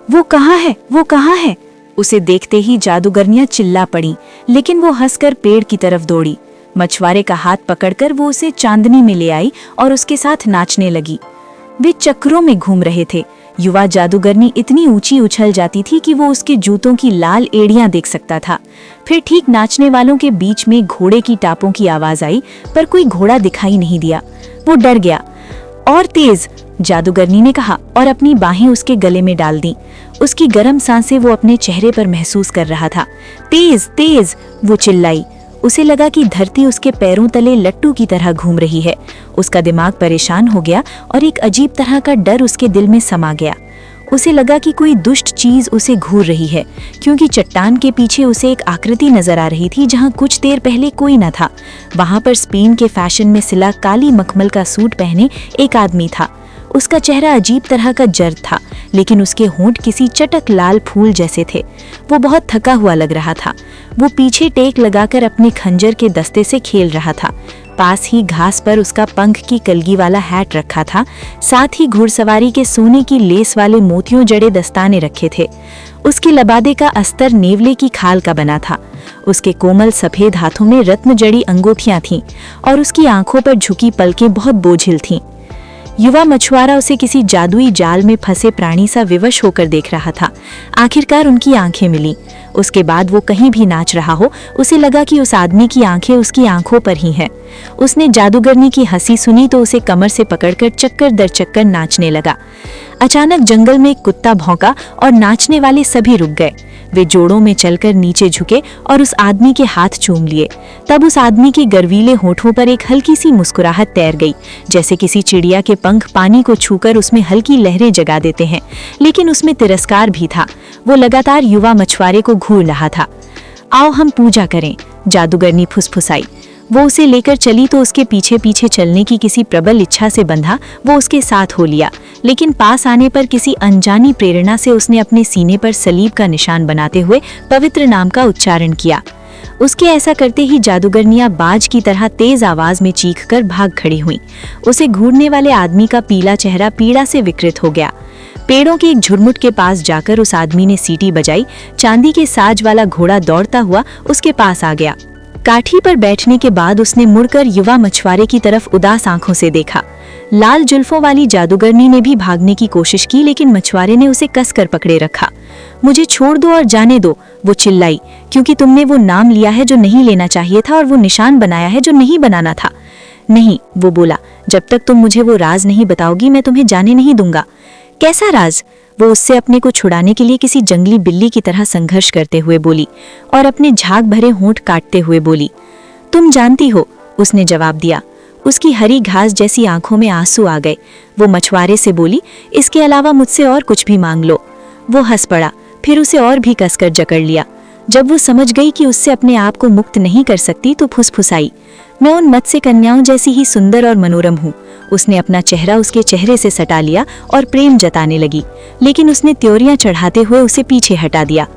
वो कहाँ है, वो कहाँ है? उसे देखते ही जादूगरनियां चिल्ला पड़ी, लेकिन वो हंसकर पेड़ की तरफ दौड़ी। मछुआरे का हाथ पकड़कर वो उसे चांदनी में ले आई और उसके साथ नाचने लगी। वे चक्रों में घूम रहे थे। युवा जादूगरनी इतनी ऊंची उछल जाती थी कि वो उसके जूतों की लाल एड़ियां देख सकता था। फिर ठीक नाचने वालों के बीच में घोड़े की टापों की आवाज आई, पर कोई घोड़ा दिखाई नहीं दिया। वो डर गया। और तेज, जादूगरनी ने कहा और अपनी बाहें उसके गले में डाल दी। उसकी गर्म सांसें वो अपने चेहरे पर महसूस कर रहा था। तेज तेज, वो चिल्लाई। उसे लगा कि धरती उसके पैरों तले लट्टू की तरह घूम रही है। उसका दिमाग परेशान हो गया और एक अजीब तरह का डर उसके दिल में समा गया। उसे लगा कि कोई दुष्ट चीज उसे घूर रही है, क्योंकि चट्टान के पीछे उसे एक आकृति नजर आ रही थी जहां कुछ देर पहले कोई न था। वहां पर स्पेन के फैशन में सिला काली मखमल का सूट पहने एक आदमी था। उसका चेहरा अजीब तरह का जर्द था, लेकिन उसके होंठ किसी चटक लाल फूल जैसे थे। वो बहुत थका हुआ लग रहा था। वो पीछे टेक लगाकर अपने खंजर के दस्ते से खेल रहा था। पास ही घास पर उसका पंख की कलगी वाला हैट रखा था। साथ ही घुड़सवारी के सोने की लेस वाले मोतियों जड़े दस्ताने रखे थे। उसके लबादे का अस्तर नेवले की खाल का बना था। उसके कोमल सफेद हाथों में रत्न जड़ी अंगूठियां थीं और उसकी आंखों पर झुकी पलकें बहुत बोझिल थीं। युवा मछुआरा उसे किसी जादुई जाल में फंसे प्राणी सा विवश होकर देख रहा था। आखिरकार उनकी आंखें मिली। उसके बाद वो कहीं भी नाच रहा हो, उसे लगा कि उस आदमी की आंखें उसकी आंखों पर ही हैं। उसने जादूगरनी की हंसी सुनी तो उसे कमर से पकड़कर चक्कर दर चक्कर नाचने लगा। अचानक जंगल में एक कुत्ता भौंका और नाचने वाले सभी रुक गए। वे जोड़ों में चलकर नीचे झुके और उस आदमी के हाथ चूम लिए। तब उस आदमी के गर्वीले होठों पर एक हल्की सी मुस्कुराहट तैर गई, जैसे किसी चिड़िया के पंख पानी को छूकर उसमें हल्की लहरें जगा देते हैं। लेकिन उसमें तिरस्कार भी था। वो लगातार युवा मछुआरे को घूर रहा था। आओ हम पूजा करें, जादूगरनी फुसफुसाई। वो उसे लेकर चली तो उसके पीछे पीछे चलने की किसी प्रबल इच्छा से बंधा वो उसके साथ हो लिया। लेकिन पास आने पर किसी अनजानी प्रेरणा से उसने अपने सीने पर सलीब का निशान बनाते हुए पवित्र नाम का उच्चारण किया। उसके ऐसा करते ही जादूगरनियां बाज की तरह तेज आवाज में चीखकर भाग खड़ी हुईं। उसे घूरने वाले आदमी का पीला चेहरा पीड़ा से विकृत हो गया। पेड़ों के एक झुरमुट के पास जाकर उस आदमी ने सीटी बजाई। चांदी के साज वाला घोड़ा दौड़ता हुआ उसके पास आ गया। काठी पर बैठने के बाद उसने मुड़कर युवा मछुआरे की तरफ उदास आंखों से देखा। लाल जुल्फों वाली जादूगरनी ने भी भागने की कोशिश की, लेकिन मछुआरे ने उसे कसकर पकड़े रखा। मुझे छोड़ दो और जाने दो, वो चिल्लाई, क्योंकि तुमने वो नाम लिया है जो नहीं लेना चाहिए था और वो निशान बनाया है जो नहीं बनाना था। नहीं, वो बोला, जब तक तुम मुझे वो राज नहीं बताओगी मैं तुम्हें जाने नहीं दूंगा। कैसा राज? वो उससे अपने को छुड़ाने के लिए किसी जंगली बिल्ली की तरह संघर्ष करते हुए बोली और अपने झाग भरे होंठ काटते हुए बोली। तुम जानती हो, उसने जवाब दिया। उसकी हरी घास जैसी आंखों में आंसू आ गए। वो मछुआरे से बोली, इसके अलावा मुझसे और कुछ भी मांग लो। वो हंस पड़ा, फिर उसे और भी कसकर जकड़ लिया। जब वो समझ गई कि उससे अपने आप को मुक्त नहीं कर सकती तो फुसफुसाई, मैं उन मत्स्य कन्याओं जैसी ही सुंदर और मनोरम हूँ। उसने अपना चेहरा उसके चेहरे से सटा लिया और प्रेम जताने लगी, लेकिन उसने त्योरियां चढ़ाते हुए उसे पीछे हटा दिया।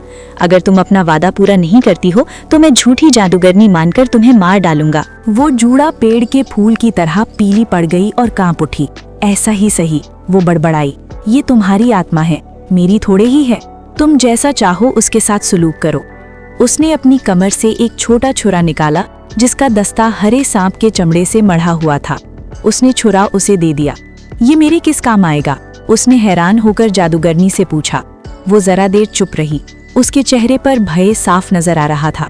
अगर तुम अपना वादा पूरा नहीं करती हो तो मैं झूठी जादूगरनी मानकर तुम्हें मार डालूंगा। वो जूड़ा पेड़ के फूल की तरह पीली पड़ गई और कांप उठी। ऐसा ही सही, वो बड़बड़ाई, ये तुम्हारी आत्मा है, मेरी थोड़े ही है। तुम जैसा चाहो उसके साथ सुलूक करो। उसने अपनी कमर से एक छोटा छुरा निकाला जिसका दस्ता हरे सांप के चमड़े से मढ़ा हुआ था। उसने छुरा उसे दे दिया। ये मेरे किस काम आएगा? उसने हैरान होकर जादूगरनी से पूछा। वो जरा देर चुप रही। उसके चेहरे पर भय साफ नजर आ रहा था।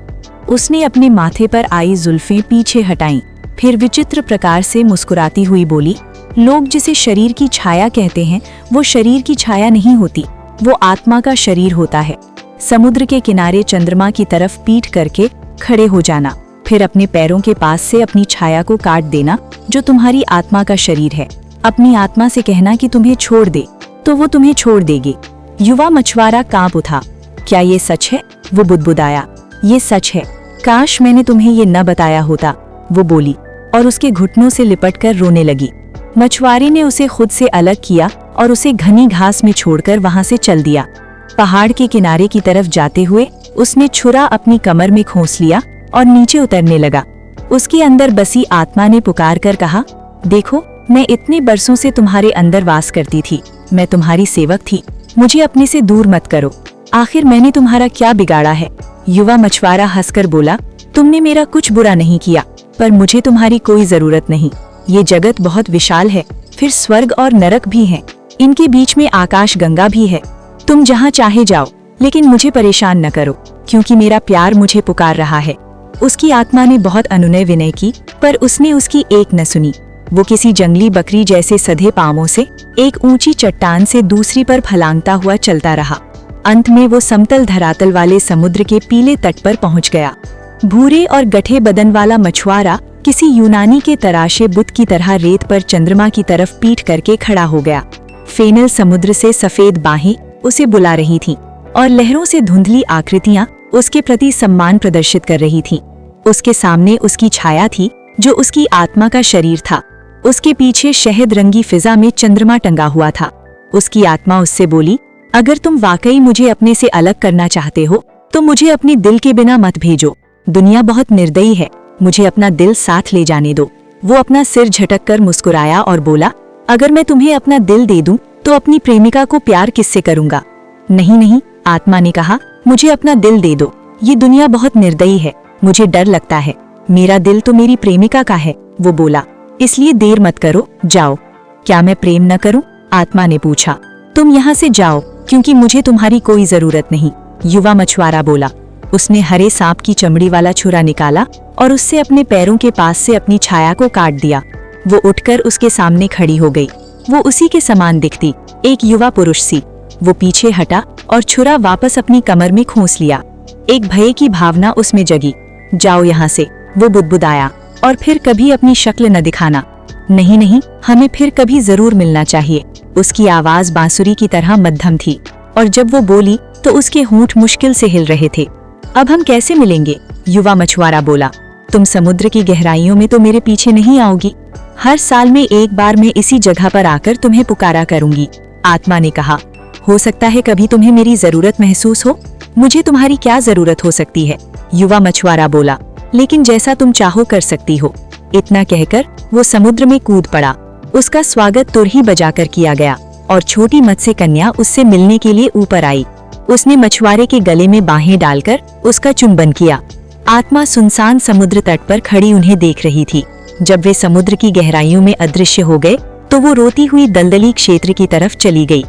उसने अपने माथे पर आई जुल्फें पीछे हटाईं, फिर विचित्र प्रकार से मुस्कुराती हुई बोली, लोग जिसे शरीर की छाया कहते हैं वो शरीर की छाया नहीं होती, वो आत्मा का शरीर होता है। समुद्र के किनारे चंद्रमा की तरफ पीठ करके खड़े हो जाना, फिर अपने पैरों के पास से अपनी छाया को काट देना जो तुम्हारी आत्मा का शरीर है। अपनी आत्मा से कहना कि तुम्हें छोड़ दे तो वो तुम्हें छोड़ देगी। युवा मछुआरा कांप उठा। क्या ये सच है? वो बुदबुदाया। ये सच है, काश मैंने तुम्हें ये न बताया होता, वो बोली और उसके घुटनों से लिपटकर रोने लगी। मछुआरे ने उसे खुद से अलग किया और उसे घनी घास में छोड़कर वहां से चल दिया। पहाड़ के किनारे की तरफ जाते हुए उसने छुरा अपनी कमर में खोस लिया और नीचे उतरने लगा। उसके अंदर बसी आत्मा ने पुकार कर कहा, देखो, मैं इतने बरसों से तुम्हारे अंदर वास करती थी, मैं तुम्हारी सेवक थी, मुझे अपने से दूर मत करो। आखिर मैंने तुम्हारा क्या बिगाड़ा है? युवा मछुआरा हंसकर बोला, तुमने मेरा कुछ बुरा नहीं किया, पर मुझे तुम्हारी कोई जरूरत नहीं। ये जगत बहुत विशाल है, फिर स्वर्ग और नरक भी है, इनके बीच में आकाश गंगा भी है। तुम जहाँ चाहे जाओ, लेकिन मुझे परेशान न करो, क्योंकि मेरा प्यार मुझे पुकार रहा है। उसकी आत्मा ने बहुत अनुनय विनय की, पर उसने उसकी एक न सुनी। वो किसी जंगली बकरी जैसे सधे पांवों से एक ऊंची चट्टान से दूसरी पर फलांगता हुआ चलता रहा। अंत में वो समतल धरातल वाले समुद्र के पीले तट पर पहुंच गया। भूरे और गठे बदन वाला मछुआरा किसी यूनानी के तराशे बुत की तरह रेत पर चंद्रमा की तरफ पीठ करके खड़ा हो गया। फेनल समुद्र से सफेद बाहें उसे बुला रही थीं, और लहरों से धुंधली आकृतियां उसके प्रति सम्मान प्रदर्शित कर रही थीं। उसके सामने उसकी छाया थी, जो उसकी आत्मा का शरीर था। उसके पीछे शहद रंगी फिजा में चंद्रमा टंगा हुआ था। उसकी आत्मा उससे बोली, अगर तुम वाकई मुझे अपने से अलग करना चाहते हो, तो मुझे अपने दिल के बिना मत भेजो। दुनिया बहुत निर्दयी है, मुझे अपना दिल साथ ले जाने दो। वो अपना सिर झटक कर मुस्कुराया और बोला, अगर मैं तुम्हें अपना दिल दे दूं, तो अपनी प्रेमिका को प्यार किससे करूंगा? नहीं नहीं, आत्मा ने कहा, मुझे अपना दिल दे दो। ये दुनिया बहुत निर्दयी है, मुझे डर लगता है। मेरा दिल तो मेरी प्रेमिका का है, वो बोला, इसलिए देर मत करो, जाओ। क्या मैं प्रेम न करूं? आत्मा ने पूछा। तुम यहाँ से जाओ, क्योंकि मुझे तुम्हारी कोई जरूरत नहीं, युवा मछुआरा बोला। उसने हरे सांप की चमड़ी वाला छुरा निकाला और उससे अपने पैरों के पास से अपनी छाया को काट दिया। वो उठकर उसके सामने खड़ी हो गई। वो उसी के समान दिखती, एक युवा पुरुष सी। वो पीछे हटा और छुरा वापस अपनी कमर में खोस लिया। एक भय की भावना उसमें जगी। जाओ यहाँ से, वो बुदबुदाया, और फिर कभी अपनी शक्ल न दिखाना। नहीं नहीं, हमें फिर कभी जरूर मिलना चाहिए। उसकी आवाज बांसुरी की तरह मध्यम थी, और जब वो बोली तो उसके होंठ मुश्किल से हिल रहे थे। अब हम कैसे मिलेंगे? युवा मछुआरा बोला। तुम समुद्र की गहराइयों में तो मेरे पीछे नहीं आओगी। हर साल में एक बार मैं इसी जगह पर आकर तुम्हें पुकारा करूंगी, आत्मा ने कहा। हो सकता है कभी तुम्हें मेरी जरूरत महसूस हो। मुझे तुम्हारी क्या जरूरत हो सकती है? युवा मछुआरा बोला, लेकिन जैसा तुम चाहो कर सकती हो। इतना कहकर वो समुद्र में कूद पड़ा। उसका स्वागत तुरही बजाकर किया गया, और छोटी मत्स्य कन्या उससे मिलने के लिए ऊपर आई। उसने मछुआरे के गले में बाहें डालकर उसका चुंबन किया। आत्मा सुनसान समुद्र तट पर खड़ी उन्हें देख रही थी। जब वे समुद्र की गहराइयों में अदृश्य हो गए, तो वो रोती हुई दलदली क्षेत्र की तरफ चली गई।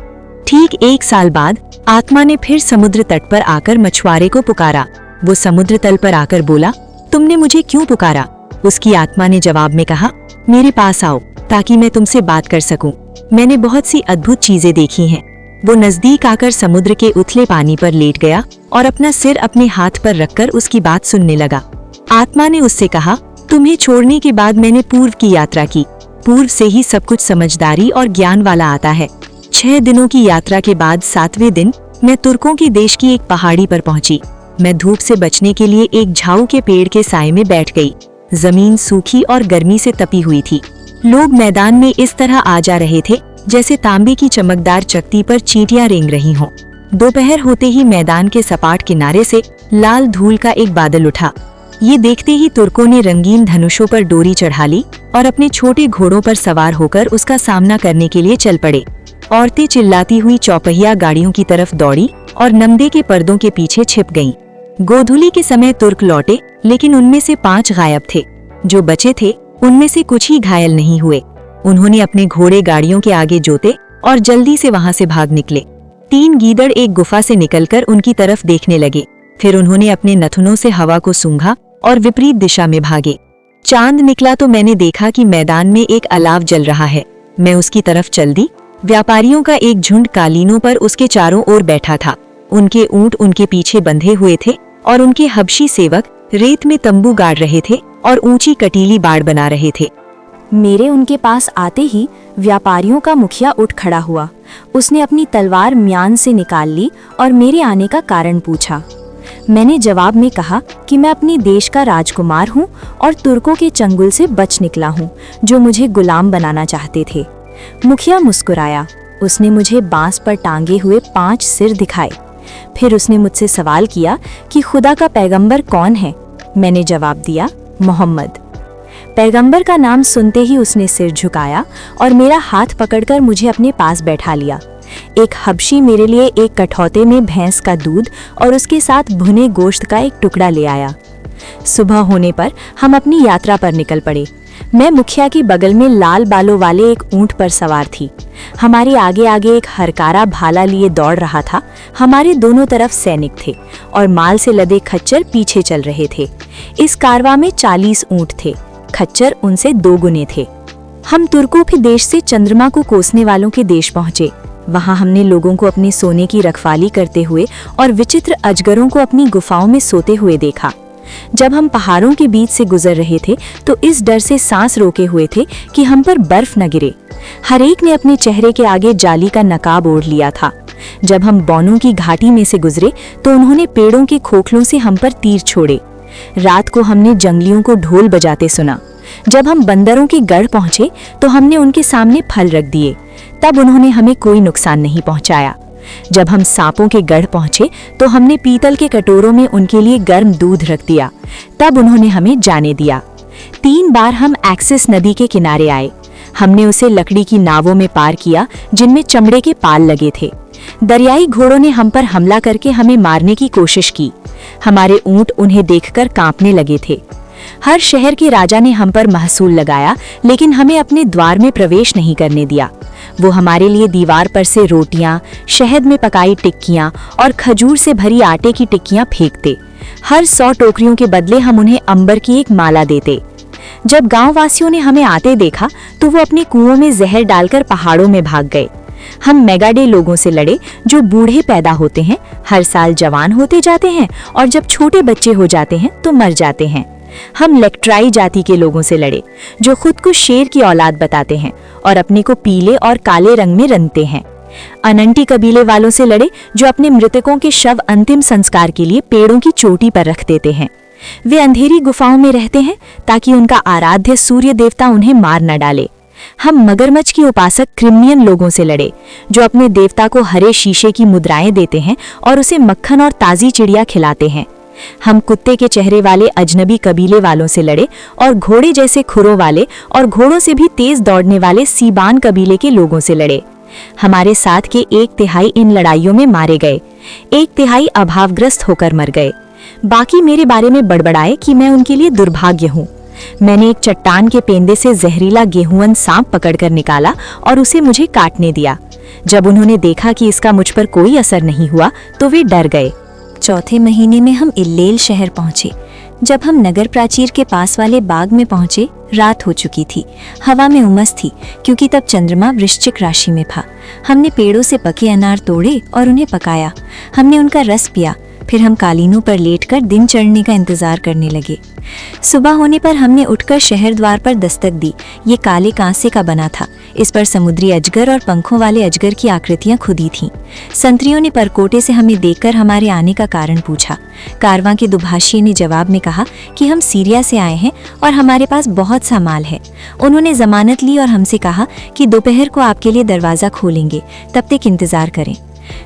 ठीक 1 साल बाद आत्मा ने फिर समुद्र तट पर आकर मछुआरे को पुकारा। वो समुद्र तल पर आकर बोला, तुमने मुझे क्यों पुकारा? उसकी आत्मा ने जवाब में कहा, मेरे पास आओ, ताकि मैं तुमसे बात कर सकूं। मैंने बहुत सी अद्भुत चीजें देखी हैं। वो नजदीक आकर समुद्र के उथले पानी पर लेट गया और अपना सिर अपने हाथ पर रखकर उसकी बात सुनने लगा। आत्मा ने उससे कहा, तुम्हें छोड़ने के बाद मैंने पूर्व की यात्रा की। पूर्व से ही सब कुछ समझदारी और ज्ञान वाला आता है। 6 दिनों की यात्रा के बाद 7वें दिन मैं तुर्कों के देश की एक पहाड़ी पर पहुंची। मैं धूप से बचने के लिए एक झाऊ के पेड़ के साए में बैठ गई। जमीन सूखी और गर्मी से तपी हुई थी। लोग मैदान में इस तरह आ जा रहे थे जैसे तांबे की चमकदार चकती पर चींटियां रेंग रही हों। दोपहर होते ही मैदान के सपाट किनारे से लाल धूल का एक बादल उठा। ये देखते ही तुर्कों ने रंगीन धनुषों पर डोरी चढ़ा ली और अपने छोटे घोड़ों पर सवार होकर उसका सामना करने के लिए चल पड़े। औरतें चिल्लाती हुई चौपहिया गाड़ियों की तरफ दौड़ी और नमदे के पर्दों के पीछे छिप गईं। गोधूली के समय तुर्क लौटे, लेकिन उनमें से 5 गायब थे। जो बचे थे उनमें से कुछ ही घायल नहीं हुए। उन्होंने अपने घोड़े गाड़ियों के आगे जोते और जल्दी से वहां से भाग निकले। 3 गीदड़ एक गुफा से निकलकर उनकी तरफ देखने लगे। फिर उन्होंने अपने नथुनों से हवा को सूंघा और विपरीत दिशा में भागे। चांद निकला तो मैंने देखा कि मैदान में एक अलाव जल रहा है। मैं उसकी तरफ चल दी। व्यापारियों का एक झुंड कालीनों पर उसके चारों ओर बैठा था। उनके ऊंट उनके पीछे बंधे हुए थे और उनके हबशी सेवक रेत में तंबू गाड़ रहे थे और ऊंची कटीली बाड़ बना रहे थे। मेरे उनके पास आते ही व्यापारियों का मुखिया उठ खड़ा हुआ। उसने अपनी तलवार म्यान से निकाल ली और मेरे आने का कारण पूछा। मैंने जवाब में कहा कि मैं अपने देश का राजकुमार हूँ और तुर्कों के चंगुल से बच निकला हूँ, जो मुझे गुलाम बनाना चाहते थे। मुखिया मुस्कुराया। उसने मुझे बांस पर टांगे हुए 5 सिर दिखाए। फिर उसने मुझसे सवाल किया कि खुदा का पैगंबर कौन है। मैंने जवाब दिया, मोहम्मद। पैगंबर का नाम सुनते ही उसने सिर झुकाया और मेरा हाथ पकड़कर मुझे अपने पास बैठा लिया। एक हबशी मेरे लिए एक कठौते में भैंस का दूध और उसके साथ भुने गोश्त का एक टुकड़ा ले आया। सुबह होने पर हम अपनी यात्रा पर निकल पड़े। मैं मुखिया की बगल में लाल बालों वाले एक ऊंट पर सवार थी। हमारे आगे आगे एक हरकारा भाला लिए दौड़ रहा था। हमारे दोनों तरफ सैनिक थे और माल से लदे खच्चर पीछे चल रहे थे। इस कारवां में 40 ऊंट थे, खच्चर उनसे 2 गुने थे। हम तुर्कों के देश से चंद्रमा को कोसने वालों के देश पहुंचे। वहां हमने लोगों को अपने सोने की रखवाली करते हुए और विचित्र अजगरों को अपनी गुफाओं में सोते हुए देखा। जब हम पहाड़ों के बीच से गुजर रहे थे तो इस डर से सांस रोके हुए थे कि हम पर बर्फ न गिरे। हर एक ने अपने चेहरे के आगे जाली का नकाब ओढ़ लिया था। जब हम बौनों की घाटी में से गुजरे तो उन्होंने पेड़ों के खोखलों से हम पर तीर छोड़े। रात को हमने जंगलियों को ढोल बजाते सुना। जब हम बंदरों के गढ़ पहुंचे तो हमने उनके सामने फल रख दिए, तब उन्होंने हमें कोई नुकसान नहीं पहुंचाया। जब हम सांपों के गढ़ पहुंचे तो हमने पीतल के कटोरों में उनके लिए गर्म दूध रख दिया, तब उन्होंने हमें जाने दिया। 3 बार हम एक्सिस नदी के किनारे आए। हमने उसे लकड़ी की नावों में पार किया जिनमें चमड़े के पाल लगे थे। दरियाई घोड़ों ने हम पर हमला करके हमें मारने की कोशिश की। हमारे ऊंट उन्हें देखकर कांपने लगे थे। हर शहर के राजा ने हम पर महसूल लगाया, लेकिन हमें अपने द्वार में प्रवेश नहीं करने दिया। वो हमारे लिए दीवार पर से रोटियां, शहद में पकाई टिक्कियां और खजूर से भरी आटे की टिक्कियां फेंकते। हर 100 टोकरियों के बदले हम उन्हें अंबर की एक माला देते। जब गांव वासियों ने हमें आते देखा तो वो अपने कुओं में जहर डालकर पहाड़ों में भाग गए। हम मेगाडे लोगों से लड़े जो बूढ़े पैदा होते हैं, हर साल जवान होते जाते हैं और जब छोटे बच्चे हो जाते हैं तो मर जाते हैं। हम लेक्ट्राई जाति के लोगों से लड़े जो खुद को शेर की औलाद बताते हैं और अपने को पीले और काले रंग में रंगते हैं। अनंटी कबीले वालों से लड़े जो अपने मृतकों के शव अंतिम संस्कार के लिए पेड़ों की चोटी पर रख देते हैं। वे अंधेरी गुफाओं में रहते हैं ताकि उनका आराध्य सूर्य देवता उन्हें मार न डाले। हम मगरमच्छ की उपासक क्रिमियन लोगों से लड़े जो अपने देवता को हरे शीशे की मुद्राएं देते हैं और उसे मक्खन और ताजी चिड़िया खिलाते हैं। हम कुत्ते के चेहरे वाले अजनबी कबीले वालों से लड़े और घोड़े जैसे खुरों वाले और घोड़ों से भी तेज दौड़ने वाले सीबान कबीले के लोगों से लड़े। हमारे साथ के 1/3 इन लड़ाइयों में मारे गए, 1/3 अभावग्रस्त होकर मर गए। बाकी मेरे बारे में बड़बड़ाए कि मैं उनके लिए दुर्भाग्य हूँ। मैंने एक चट्टान के पेंदे से जहरीला गेहूं सांप पकड़कर निकाला और उसे मुझे काटने दिया। जब उन्होंने देखा कि इसका मुझ पर कोई असर नहीं हुआ तो वे डर गए। चौथे महीने में हम इल्लेल शहर पहुंचे। जब हम नगर प्राचीर के पास वाले बाग में पहुंचे, रात हो चुकी थी। हवा में उमस थी क्योंकि तब चंद्रमा वृश्चिक राशि में था। हमने पेड़ों से पके अनार तोड़े और उन्हें पकाया। हमने उनका रस पिया। फिर हम कालीनों पर लेटकर दिन चढ़ने का इंतजार करने लगे। सुबह होने पर हमने उठकर शहर द्वार पर दस्तक दी। ये काले कांसे का बना था। इस पर समुद्री अजगर और पंखों वाले अजगर की आकृतियां खुदी थीं। संतरियों ने परकोटे से हमें देखकर हमारे आने का कारण पूछा। कारवां के दुभाषी ने जवाब में कहा कि हम सीरिया से आए हैं और हमारे पास बहुत सा माल है। उन्होंने जमानत ली और हमसे कहा कि दोपहर को आपके लिए दरवाज़ा खोलेंगे, तब तक इंतजार करें।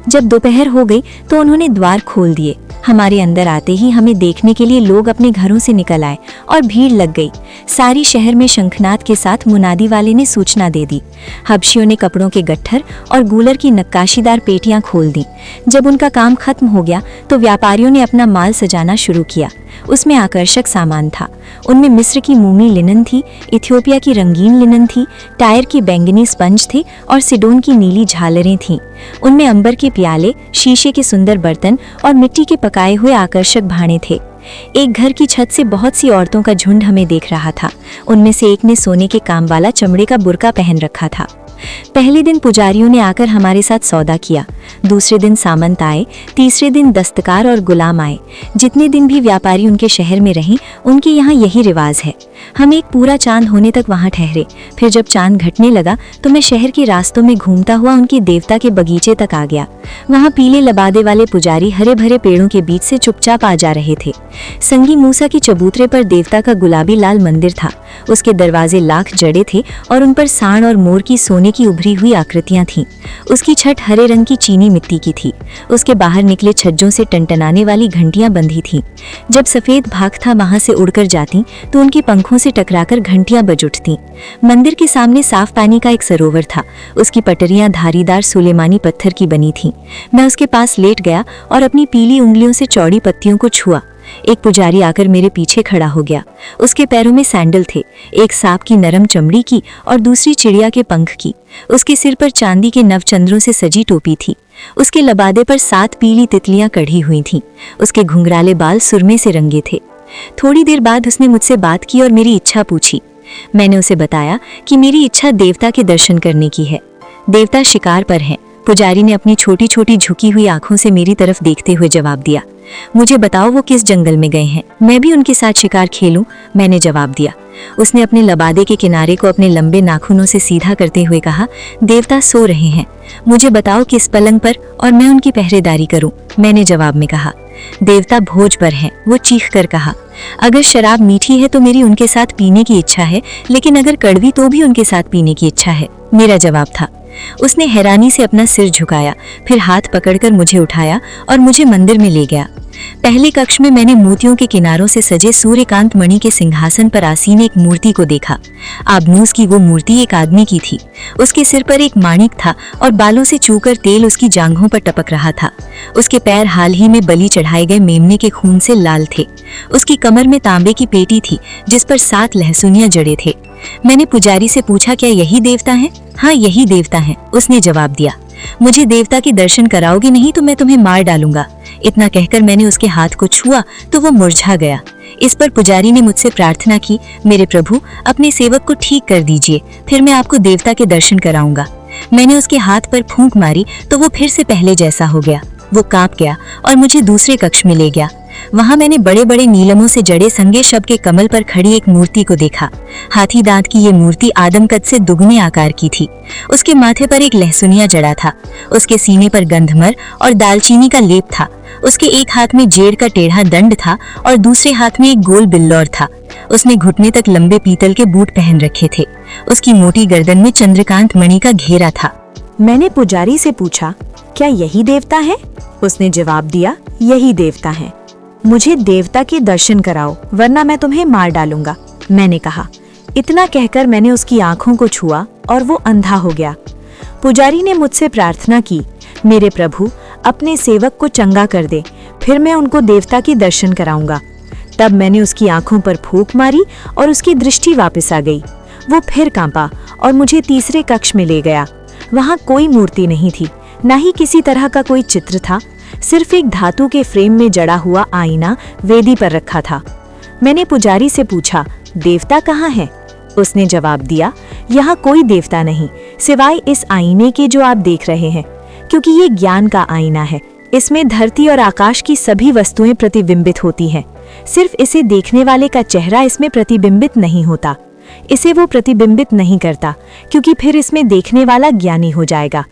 जब दोपहर हो गई तो उन्होंने द्वार खोल दिए। हमारे अंदर आते ही हमें देखने के लिए लोग अपने घरों से निकल आए और भीड़ लग गई। सारी शहर में शंखनाद के साथ मुनादी वाले ने सूचना दे दी। हबशियों ने कपड़ों के गट्ठर और गूलर की नक्काशीदार पेटियां खोल दी। जब उनका काम खत्म हो गया तो व्यापारियों ने अपना माल सजाना शुरू किया। उसमें आकर्षक सामान था। उनमें मिस्र की मोमी लिनन थी, इथियोपिया की रंगीन लिनन थी, टायर की बैंगनी स्पंज थे और सिडोन की नीली झालरें थीं। उनमें अंबर के प्याले, शीशे के सुंदर बर्तन और मिट्टी के पकाए हुए आकर्षक भांडे थे। एक घर की छत से बहुत सी औरतों का झुंड हमें देख रहा था। उनमें से एक ने सोने के काम वाला चमड़े का बुर्का पहन रखा था। पहले दिन पुजारियों ने आकर हमारे साथ सौदा किया। दूसरे दिन सामंत आए, तीसरे दिन दस्तकार और गुलाम आए। जितने दिन भी व्यापारी उनके शहर में रहे, उनके यहाँ यही रिवाज है। हम एक पूरा चांद होने तक वहाँ ठहरे। फिर जब चांद घटने लगा तो मैं शहर के रास्तों में घूमता हुआ उनके देवता के बगीचे तक आ गया। वहाँ पीले लबादे वाले पुजारी हरे भरे पेड़ों के बीच से चुपचाप आ जा रहे थे। संगी मूसा की चबूतरे पर देवता का गुलाबी लाल मंदिर था। उसके दरवाजे लाख जड़े थे और उन पर सांड और मोर की सोने की उभरी हुई आकृतियां थीं। उसकी छत हरे रंग की चीनी मिट्टी की थी। उसके बाहर निकले छज्जों से टनटनाने वाली घंटियां बंधी थीं। जब सफेद भाग था वहां से उड़कर जाती तो उनके पंखों आंखों से टकराकर घंटियां बज उठतीं। मंदिर के सामने साफ पानी का एक सरोवर था। उसकी पटरियां धारीदार सुलेमानी पत्थर की बनी थीं। मैं उसके पास लेट गया और अपनी पीली उंगलियों से चौड़ी पत्तियों को छुआ। एक पुजारी आकर मेरे पीछे खड़ा हो गया। उसके पैरों में सैंडल थे, एक सांप की नरम चमड़ी की और दूसरी चिड़िया के पंख की। उसके सिर पर चांदी के नवचंद्रों से सजी टोपी थी। उसके लबादे पर 7 पीली तितलियां कढ़ी हुई थीं। उसके घुंघराले बाल सुरमे से रंगे थे। थोड़ी देर बाद उसने मुझसे बात की और मेरी इच्छा पूछी। मैंने उसे बताया कि मेरी इच्छा देवता के दर्शन करने की है। देवता शिकार पर हैं। पुजारी ने अपनी छोटी छोटी झुकी हुई आंखों से मेरी तरफ देखते हुए जवाब दिया। मुझे बताओ वो किस जंगल में गए हैं, मैं भी उनके साथ शिकार खेलूं, मैंने जवाब दिया। उसने अपने लबादे के किनारे को अपने लंबे नाखूनों से सीधा करते हुए कहा, देवता सो रहे हैं, मुझे बताओ किस पलंग पर और मैं उनकी पहरेदारी करूं, मैंने जवाब में कहा। देवता भोज पर हैं, वो चीख कर कहा। अगर शराब मीठी है तो मेरी उनके साथ पीने की इच्छा है, लेकिन अगर कड़वी तो भी उनके साथ पीने की इच्छा है, मेरा जवाब था। उसने हैरानी से अपना सिर झुकाया, फिर हाथ पकड़कर मुझे उठाया और मुझे मंदिर में ले गया। पहले कक्ष में मैंने मोतियों के किनारों से सजे सूर्यकांत मणि के सिंहासन पर आसीन एक मूर्ति को देखा। आबनूस की वो मूर्ति एक आदमी की थी। उसके सिर पर एक माणिक था और बालों से चूकर तेल उसकी जांघों पर टपक रहा था। उसके पैर हाल ही में बलि चढ़ाए गए मेमने के खून से लाल थे। उसकी कमर में तांबे की पेटी थी जिस पर 7 लहसुनिया जड़े थे। मैंने पुजारी से पूछा, क्या यही देवता है? हाँ, यही देवता है, उसने जवाब दिया। मुझे देवता के दर्शन कराओगे नहीं तो मैं तुम्हें मार डालूंगा। इतना कहकर मैंने उसके हाथ को छुआ तो वो मुरझा गया। इस पर पुजारी ने मुझसे प्रार्थना की, मेरे प्रभु अपने सेवक को ठीक कर दीजिए, फिर मैं आपको देवता के दर्शन कराऊंगा। मैंने उसके हाथ पर फूंक मारी तो वो फिर से पहले जैसा हो गया। वो कांप गया और मुझे दूसरे कक्ष में ले गया। वहां मैंने बड़े बड़े नीलमों से जड़े संगे शब के कमल पर खड़ी एक मूर्ति को देखा। हाथी दांत की ये मूर्ति आदम कद से दुगने आकार की थी। उसके माथे पर एक लहसुनिया जड़ा था। उसके सीने पर गंधमर और दालचीनी का लेप था। उसके एक हाथ में जेड़ का टेढ़ा दंड था और दूसरे हाथ में एक गोल बिल्लौर था। उसने घुटने तक लंबे पीतल के बूट पहन रखे थे। उसकी मोटी गर्दन में चंद्रकांत मणि का घेरा था। मैंने पुजारी से पूछा, क्या यही देवता है? उसने जवाब दिया, यही देवता है। मुझे देवता के दर्शन कराओ वरना मैं तुम्हें मार डालूंगा, मैंने कहा। इतना कहकर मैंने उसकी आंखों को छुआ और वो अंधा हो गया। पुजारी ने मुझसे प्रार्थना की, मेरे प्रभु अपने सेवक को चंगा कर दे, फिर मैं उनको देवता के दर्शन कराऊंगा। तब मैंने उसकी आंखों पर फूंक मारी और उसकी दृष्टि वापस आ गई। वो फिर कांपा और मुझे तीसरे कक्ष में ले गया। वहां कोई मूर्ति नहीं थी, ना ही किसी तरह का कोई चित्र था। सिर्फ एक धातु के फ्रेम में जड़ा हुआ आईना वेदी पर रखा था। मैंने पुजारी से पूछा, देवता कहाँ है? उसने जवाब दिया, यहाँ कोई देवता नहीं सिवाय इस आईने के जो आप देख रहे हैं, क्योंकि ये ज्ञान का आईना है। इसमें धरती और आकाश की सभी वस्तुएं प्रतिबिंबित होती हैं। सिर्फ इसे देखने वाले का चेहरा इसमें प्रतिबिंबित नहीं होता। इसे वो प्रतिबिंबित नहीं करता, क्योंकि फिर इसमें देखने वाला ज्ञानी हो जाएगा।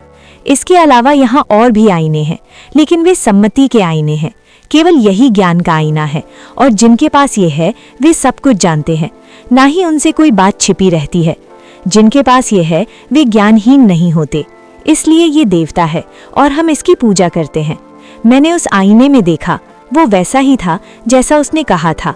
इसके अलावा यहाँ और भी आईने हैं, लेकिन वे सम्मति के आईने हैं। केवल यही ज्ञान का आईना है और जिनके पास ये है वे सब कुछ जानते हैं, ना ही उनसे कोई बात छिपी रहती है। जिनके पास ये है वे ज्ञानहीन नहीं होते। इसलिए ये देवता है और हम इसकी पूजा करते हैं। मैंने उस आईने में देखा, वो वैसा ही था जैसा उसने कहा था।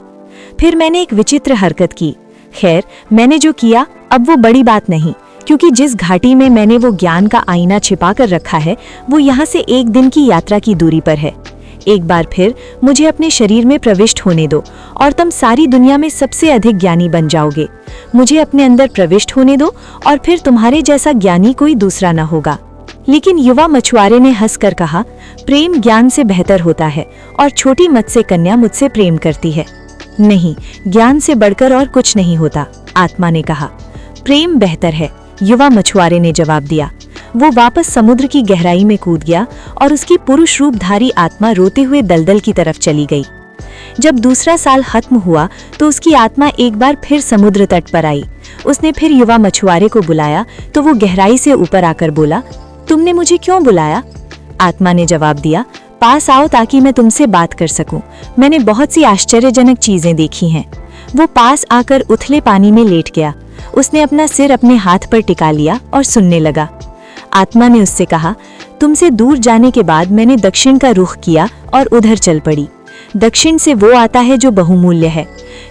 फिर मैंने एक विचित्र हरकत की। खैर, मैंने जो किया अब वो बड़ी बात नहीं, क्योंकि जिस घाटी में मैंने वो ज्ञान का आईना छिपा कर रखा है वो यहाँ से 1 दिन की यात्रा की दूरी पर है। एक बार फिर मुझे अपने शरीर में प्रविष्ट होने दो और तुम सारी दुनिया में सबसे अधिक ज्ञानी बन जाओगे। मुझे अपने अंदर प्रविष्ट होने दो और फिर तुम्हारे जैसा ज्ञानी कोई दूसरा न होगा। लेकिन युवा मछुआरे ने हंसकर कहा, प्रेम ज्ञान से बेहतर होता है और छोटी मत्स्य कन्या मुझसे प्रेम करती है। नहीं, ज्ञान से बढ़कर और कुछ नहीं होता, आत्मा ने कहा। प्रेम बेहतर है, युवा मछुआरे ने जवाब दिया। वो वापस समुद्र की गहराई में कूद गया और उसकी पुरुष रूपधारी आत्मा रोते हुए दलदल की तरफ चली गई। जब दूसरा साल खत्म हुआ तो उसकी आत्मा एक बार फिर समुद्र तट पर आई। उसने फिर युवा मछुआरे को बुलाया तो वो गहराई से ऊपर आकर बोला, तुमने मुझे क्यों बुलाया? आत्मा ने जवाब दिया, पास आओ ताकि मैं तुमसे बात कर सकूं। मैंने बहुत सी आश्चर्यजनक चीजें देखी हैं। वो पास आकर उथले पानी में लेट गया। उसने अपना सिर अपने हाथ पर टिका लिया और सुनने लगा। आत्मा ने उससे कहा, तुमसे दूर जाने के बाद मैंने दक्षिण का रुख किया और उधर चल पड़ी। दक्षिण से वो आता है जो बहुमूल्य है।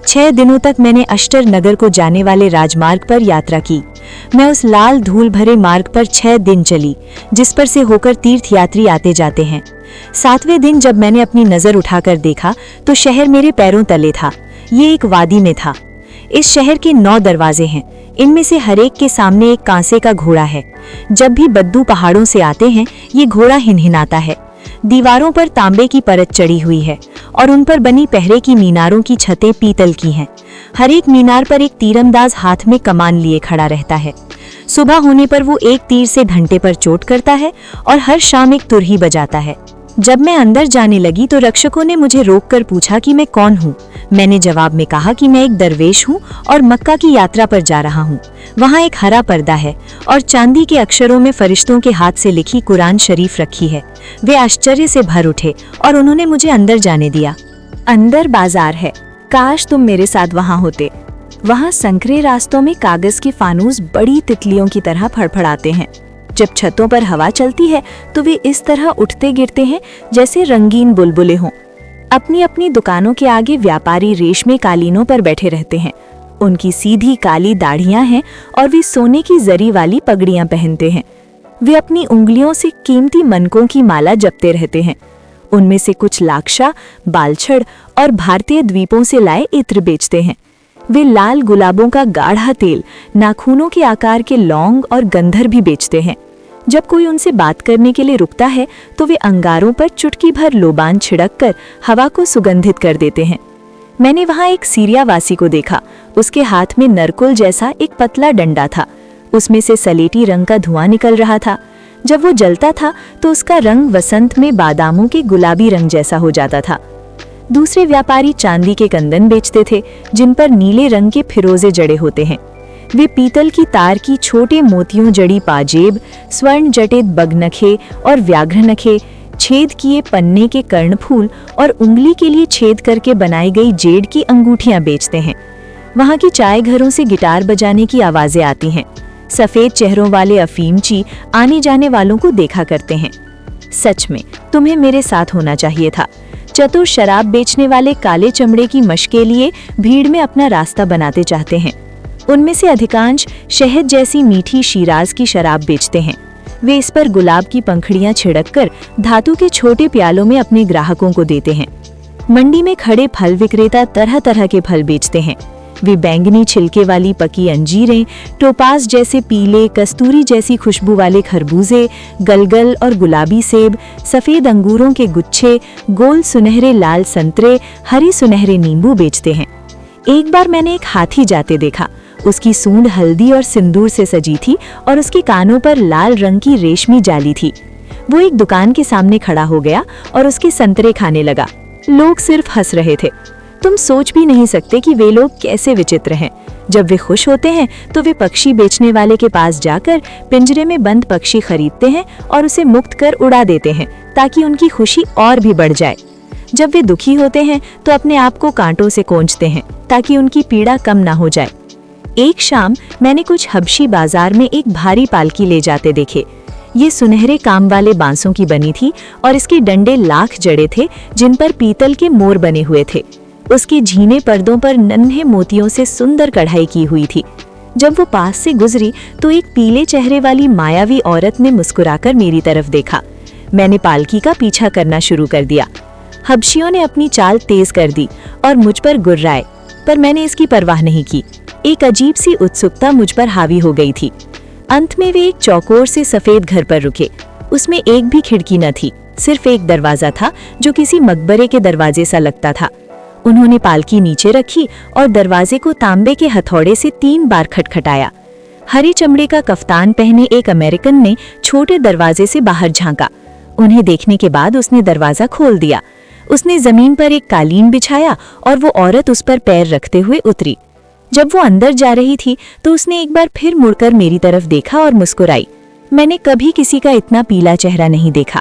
6 दिनों तक मैंने अष्टर नगर को जाने वाले राजमार्ग पर यात्रा की। मैं उस लाल धूल भरे मार्ग पर 6 दिन चली, जिस पर से होकर तीर्थयात्री आते जाते हैं। 7वें दिन जब मैंने अपनी नजर उठाकर देखा तो शहर मेरे पैरों तले था। ये एक वादी में था। इस शहर के 9 दरवाजे हैं। इनमें से हर एक के सामने एक कांसे का घोड़ा है। जब भी बद्दू पहाड़ों से आते हैं, ये घोड़ा हिनहिनाता है। दीवारों पर तांबे की परत चढ़ी हुई है और उन पर बनी पहरे की मीनारों की छतें पीतल की हैं। हर एक मीनार पर एक तीरंदाज हाथ में कमान लिए खड़ा रहता है। सुबह होने पर वो एक तीर से घंटे पर चोट करता है और हर शाम एक तुरही बजाता है। जब मैं अंदर जाने लगी तो रक्षकों ने मुझे रोककर पूछा कि मैं कौन हूँ। मैंने जवाब में कहा कि मैं एक दरवेश हूँ और मक्का की यात्रा पर जा रहा हूँ। वहाँ एक हरा पर्दा है और चांदी के अक्षरों में फरिश्तों के हाथ से लिखी कुरान शरीफ रखी है। वे आश्चर्य से भर उठे और उन्होंने मुझे अंदर जाने दिया। अंदर बाजार है। काश तुम मेरे साथ वहाँ होते। वहाँ संकरे रास्तों में कागज के फानूस बड़ी तितलियों की तरह फड़फड़ाते हैं। जब छतों पर हवा चलती है तो वे इस तरह उठते गिरते हैं जैसे रंगीन बुलबुले हों। अपनी अपनी दुकानों के आगे व्यापारी रेशमी कालीनों पर बैठे रहते हैं। उनकी सीधी काली दाढ़ियां हैं और वे सोने की जरी वाली पगड़ियां पहनते हैं। वे अपनी उंगलियों से कीमती मनकों की माला जपते रहते हैं। उनमें से कुछ लाक्षा, बालछड़ और भारतीय द्वीपों से लाए इत्र बेचते हैं। वे लाल गुलाबों का गाढ़ा तेल, नाखूनों के आकार के लौंग और गंधर भी बेचते हैं। जब कोई उनसे बात करने के लिए रुकता है तो वे अंगारों पर चुटकी भर लोबान छिड़ककर हवा को सुगंधित कर देते हैं। मैंने वहां एक सीरियावासी को देखा। उसके हाथ में नरकुल जैसा एक पतला डंडा था। उसमें से सलेटी रंग का धुआं निकल रहा था। जब वो जलता था तो उसका रंग वसंत में बादामों के गुलाबी रंग जैसा हो जाता था। दूसरे व्यापारी चांदी के कंदन बेचते थे, जिन पर नीले रंग के फिरोजे जड़े होते हैं। वे पीतल की तार की छोटे मोतियों जड़ी पाजेब, स्वर्ण जटित बगनखे और व्याघ्रनखे, छेद किए पन्ने के कर्णफूल और उंगली के लिए छेद करके बनाई गई जेड की अंगूठियां बेचते हैं। वहां की चाय घरों से गिटार बजाने की आवाजें आती हैं। सफेद चेहरों वाले अफीमची आने जाने वालों को देखा करते हैं। सच में तुम्हें मेरे साथ होना चाहिए था। चतुर शराब बेचने वाले काले चमड़े की मश के लिए भीड़ में अपना रास्ता बनाते चाहते हैं। उनमें से अधिकांश शहद जैसी मीठी शिराज की शराब बेचते हैं। वे इस पर गुलाब की पंखुड़ियां छिड़ककर धातु के छोटे प्यालों में अपने ग्राहकों को देते हैं। मंडी में खड़े फल विक्रेता तरह तरह के फल बेचते हैं। वे बैंगनी छिलके वाली पकी अंजीरें, टोपास जैसे पीले, कस्तूरी जैसी खुशबू वाले खरबूजे, गलगल और गुलाबी सेब, सफेद अंगूरों के गुच्छे, गोल सुनहरे लाल संतरे, हरी सुनहरे नींबू बेचते हैं। एक बार मैंने एक हाथी जाते देखा। उसकी सूंड हल्दी और सिंदूर से सजी थी और उसके कानों पर लाल रंग की रेशमी जाली थी। वो एक दुकान के सामने खड़ा हो गया और उसके संतरे खाने लगा। लोग सिर्फ हंस रहे थे। तुम सोच भी नहीं सकते कि वे लोग कैसे विचित्र हैं। जब वे खुश होते हैं तो वे पक्षी बेचने वाले के पास जाकर पिंजरे में बंद पक्षी खरीदते हैं और उसे मुक्त कर उड़ा देते हैं ताकि उनकी खुशी और भी बढ़ जाए। जब वे दुखी होते हैं तो अपने आप को कांटों से कोंचते हैं ताकि उनकी पीड़ा कम ना हो जाए। एक शाम मैंने कुछ हबशी बाजार में एक भारी पालकी ले जाते देखे। ये सुनहरे काम वाले बांसों की बनी थी और इसके डंडे लाख जड़े थे, जिन पर पीतल के मोर बने हुए थे। उसके झीने पर्दों पर नन्हे मोतियों से सुंदर कढ़ाई की हुई थी। जब वो पास से गुजरी तो एक पीले चेहरे वाली मायावी औरत ने मुस्कुराकर मेरी तरफ देखा। मैंने पालकी का पीछा करना शुरू कर दिया। हबशियों ने अपनी चाल तेज कर दी और मुझ पर गुर्राए, पर मैंने इसकी परवाह नहीं की। एक अजीब सी उत्सुकता मुझ पर हावी हो गई थी। अंत में वे एक चौकोर से सफेद घर पर रुके। उसमें एक भी खिड़की न थी, सिर्फ एक दरवाजा था जो किसी मकबरे के दरवाजे सा लगता था। उन्होंने पालकी नीचे रखी और दरवाजे को तांबे के हथौड़े से 3 बार खटखटाया। हरे चमड़े का कफ्तान पहने एक अमेरिकन ने छोटे दरवाजे से बाहर झांका। उन्हें देखने के बाद उसने दरवाजा खोल दिया। उसने जमीन पर एक कालीन बिछाया और वो औरत उस पर पैर रखते हुए उतरी। जब वो अंदर जा रही थी तो उसने एक बार फिर मुड़कर मेरी तरफ देखा और मुस्कुराई। मैंने कभी किसी का इतना पीला चेहरा नहीं देखा।